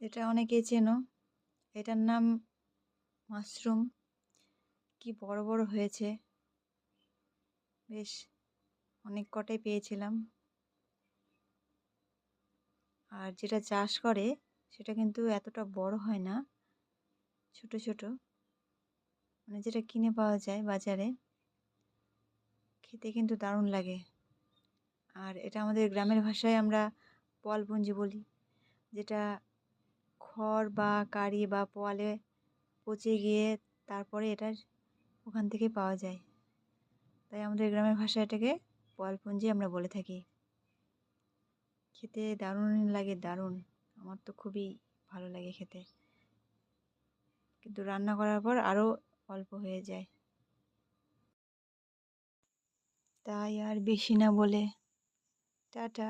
এটা অনেকেই চেনো। এটার নাম মাশরুম। কি বড় বড় হয়েছে, বেশ অনেক কটাই পেয়েছিলাম। আর যেটা চাষ করে সেটা কিন্তু এতটা বড় হয় না, ছোট ছোট, মানে যেটা কিনে পাওয়া যায় বাজারে। খেতে কিন্তু দারুণ লাগে। আর এটা আমাদের গ্রামের ভাষায় আমরা পলপুঞ্জি বলি, যেটা খড় বা কাড়ি বা পোয়ালে পচে গিয়ে তারপরে এটা ওখান থেকে পাওয়া যায়। তাই আমাদের গ্রামের ভাষায় এটাকে পলপুঞ্জি আমরা বলে থাকি। খেতে দারুণ লাগে, দারুণ। আমার তো খুবই ভালো লাগে খেতে, কিন্তু রান্না করার পর আরও অল্প হয়ে যায়। তাই আর বেশি না বলে টাটা।